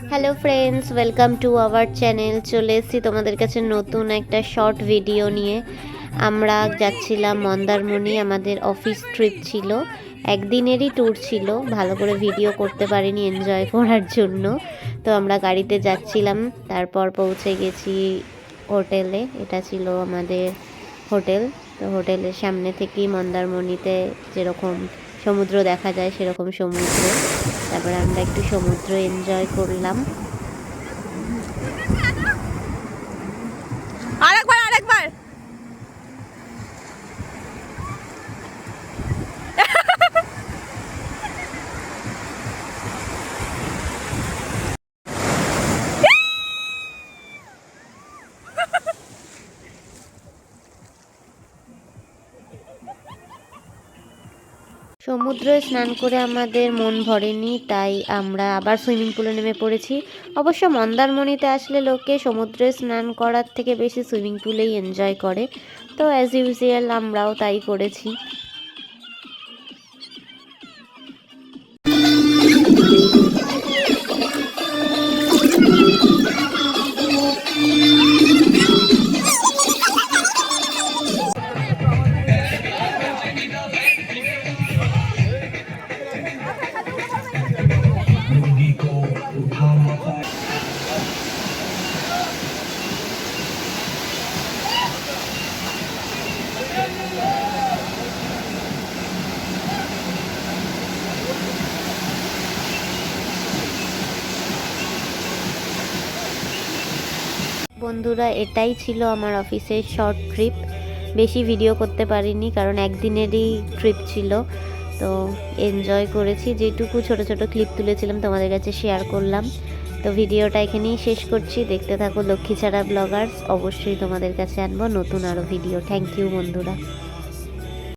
Hello friends, welcome to our channel. চলে এসেছি তোমাদের কাছে নতুন একটা শর্ট ভিডিও নিয়ে। আমরা যাচ্ছিলাম মন্দারমণি, আমাদের অফিস ট্রিপ ছিল, একদিনেরই ট্যুর ছিল। ভালো করে ভিডিও করতে পারিনি এনজয় করার জন্য। তো আমরা গাড়িতে যাচ্ছিলাম, তারপর পৌঁছে গেছি হোটেলে। এটা ছিল আমাদের হোটেল। তো হোটেলের সামনে থেকেই মন্দারমণিতে যেরকম সমুদ্র দেখা যায় সেরকম সমুদ্র। তারপরে আমরা একটু সমুদ্র এনজয় করলাম। আরেকবার আরেকবার সমুদ্রে স্নান করে আমাদের মন ভরেনি, তাই আমরা আবার সুইমিং পুলে নেমে পড়েছি। অবশ্য মন্দারমণিতে আসলে লোকে সমুদ্রে স্নান করার থেকে বেশি সুইমিং পুলেই এনজয় করে। তো অ্যাজ ইউজুয়াল আমরাও তাই করেছি। বন্ধুরা, এটাই ছিল আমার অফিসের শর্ট ট্রিপ। বেশি ভিডিও করতে পারিনি কারণ একদিনেরই ট্রিপ ছিল। তো এনজয় করেছি, যেটুকু ছোট ছোট ক্লিপ তুলেছিলাম তোমাদের কাছে শেয়ার করলাম। তো ভিডিওটা এখানেই শেষ করছি। দেখতে থাকো লক্ষ্মীছাড়া ব্লগার্স। অবশ্যই তোমাদের কাছে আনবো নতুন আরও ভিডিও। থ্যাংক ইউ বন্ধুরা।